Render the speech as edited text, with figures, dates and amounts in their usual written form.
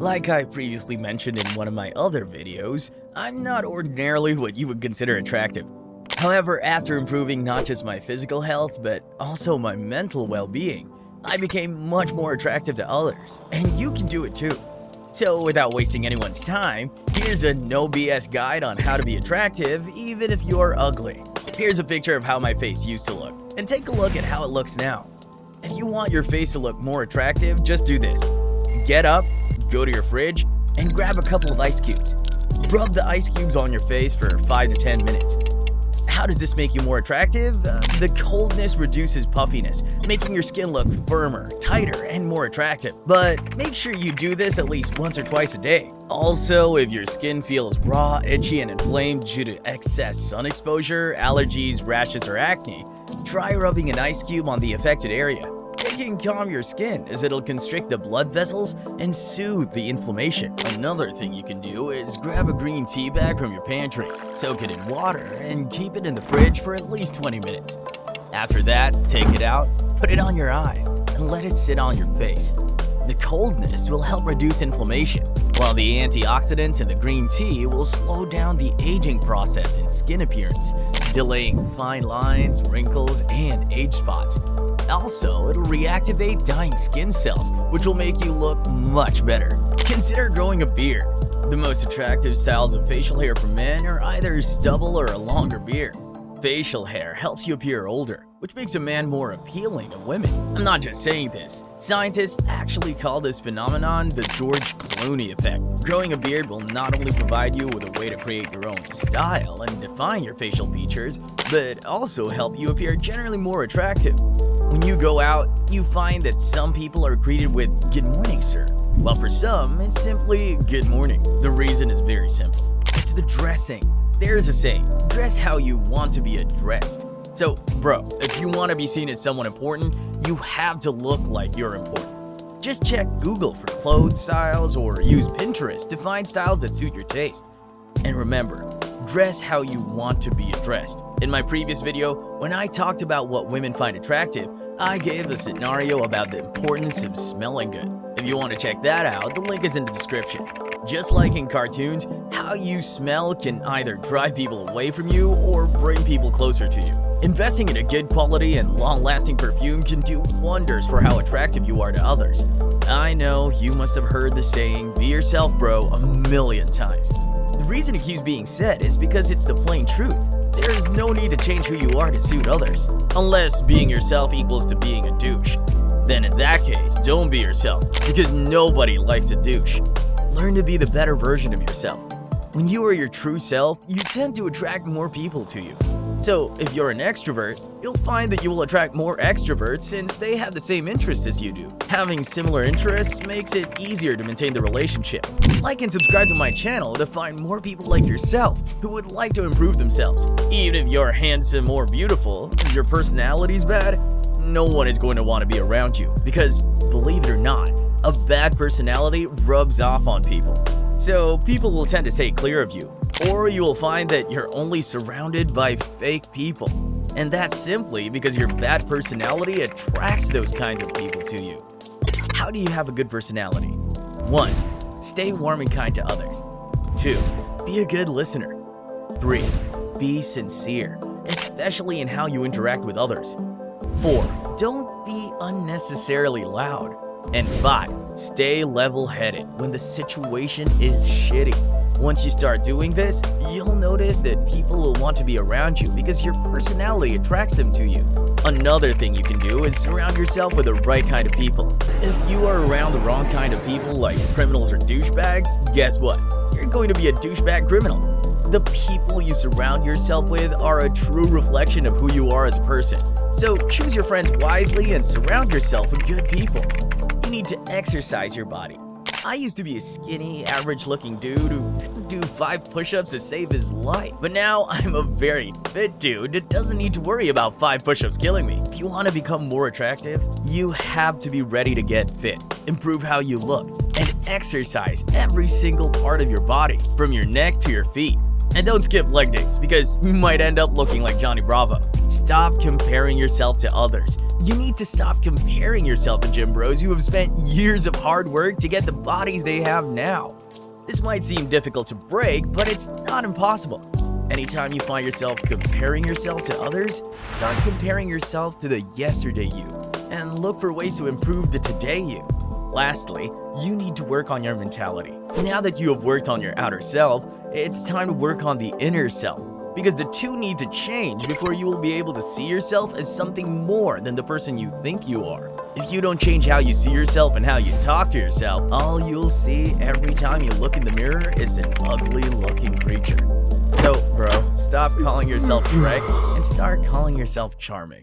Like I previously mentioned in one of my other videos, I'm not ordinarily what you would consider attractive. However, after improving not just my physical health, but also my mental well-being, I became much more attractive to others, and you can do it too. So without wasting anyone's time, here's a no BS guide on how to be attractive even if you're ugly. Here's a picture of how my face used to look, and take a look at how it looks now. If you want your face to look more attractive, just do this. Get up, go to your fridge, and grab a couple of ice cubes. Rub the ice cubes on your face for 5 to 10 minutes. How does this make you more attractive? The coldness reduces puffiness, making your skin look firmer, tighter, and more attractive. But make sure you do this at least once or twice a day. Also, if your skin feels raw, itchy, and inflamed due to excess sun exposure, allergies, rashes, or acne, try rubbing an ice cube on the affected area. It can calm your skin as it'll constrict the blood vessels and soothe the inflammation. Another thing you can do is grab a green tea bag from your pantry, soak it in water, and keep it in the fridge for at least 20 minutes. After that, take it out, put it on your eyes, and let it sit on your face. The coldness will help reduce inflammation, while the antioxidants in the green tea will slow down the aging process in skin appearance, delaying fine lines, wrinkles, and age spots. Also, it'll reactivate dying skin cells, which will make you look much better. Consider growing a beard. The most attractive styles of facial hair for men are either stubble or a longer beard. Facial hair helps you appear older, which makes a man more appealing to women. I'm not just saying this. Scientists actually call this phenomenon the George Clooney effect. Growing a beard will not only provide you with a way to create your own style and define your facial features, but also help you appear generally more attractive. When you go out, you find that some people are greeted with "Good morning, sir," while for some, it's simply "Good morning." The reason is very simple. It's the dressing. There's a saying, dress how you want to be addressed. So, bro, if you want to be seen as someone important, you have to look like you're important. Just check Google for clothes styles or use Pinterest to find styles that suit your taste. And remember, dress how you want to be addressed. In my previous video, when I talked about what women find attractive, I gave a scenario about the importance of smelling good. If you want to check that out, the link is in the description. Just like in cartoons, how you smell can either drive people away from you or bring people closer to you. Investing in a good quality and long-lasting perfume can do wonders for how attractive you are to others. I know you must have heard the saying, "Be yourself, bro," a million times. The reason it keeps being said is because it's the plain truth. There's no need to change who you are to suit others, unless being yourself equals to being a douche. Then in that case, don't be yourself, because nobody likes a douche. Learn to be the better version of yourself. When you are your true self, you tend to attract more people to you. So if you're an extrovert, you'll find that you will attract more extroverts since they have the same interests as you do. Having similar interests makes it easier to maintain the relationship. Like and subscribe to my channel to find more people like yourself who would like to improve themselves. Even if you're handsome or beautiful, if your personality's bad, no one is going to want to be around you because, believe it or not, a bad personality rubs off on people. So people will tend to stay clear of you, or you will find that you're only surrounded by fake people. And that's simply because your bad personality attracts those kinds of people to you. How do you have a good personality? 1. Stay warm and kind to others. 2. Be a good listener. 3. Be sincere, especially in how you interact with others. 4. Don't be unnecessarily loud. And 5. Stay level-headed when the situation is shitty. Once you start doing this, you'll notice that people will want to be around you because your personality attracts them to you. Another thing you can do is surround yourself with the right kind of people. If you are around the wrong kind of people like criminals or douchebags, guess what? You're going to be a douchebag criminal. The people you surround yourself with are a true reflection of who you are as a person. So choose your friends wisely and surround yourself with good people. You need to exercise your body. I used to be a skinny, average-looking dude who couldn't do 5 push-ups to save his life. But now I'm a very fit dude that doesn't need to worry about 5 push-ups killing me. If you want to become more attractive, you have to be ready to get fit, improve how you look, and exercise every single part of your body, from your neck to your feet. And don't skip leg days, because you might end up looking like Johnny Bravo. Stop comparing yourself to others. You need to stop comparing yourself to gym bros who have spent years of hard work to get the bodies they have now. This might seem difficult to break, but it's not impossible. Anytime you find yourself comparing yourself to others, start comparing yourself to the yesterday you, and look for ways to improve the today you. Lastly, you need to work on your mentality. Now that you have worked on your outer self, it's time to work on the inner self, because the two need to change before you will be able to see yourself as something more than the person you think you are. If you don't change how you see yourself and how you talk to yourself, all you'll see every time you look in the mirror is an ugly-looking creature. So, bro, stop calling yourself Shrek and start calling yourself charming.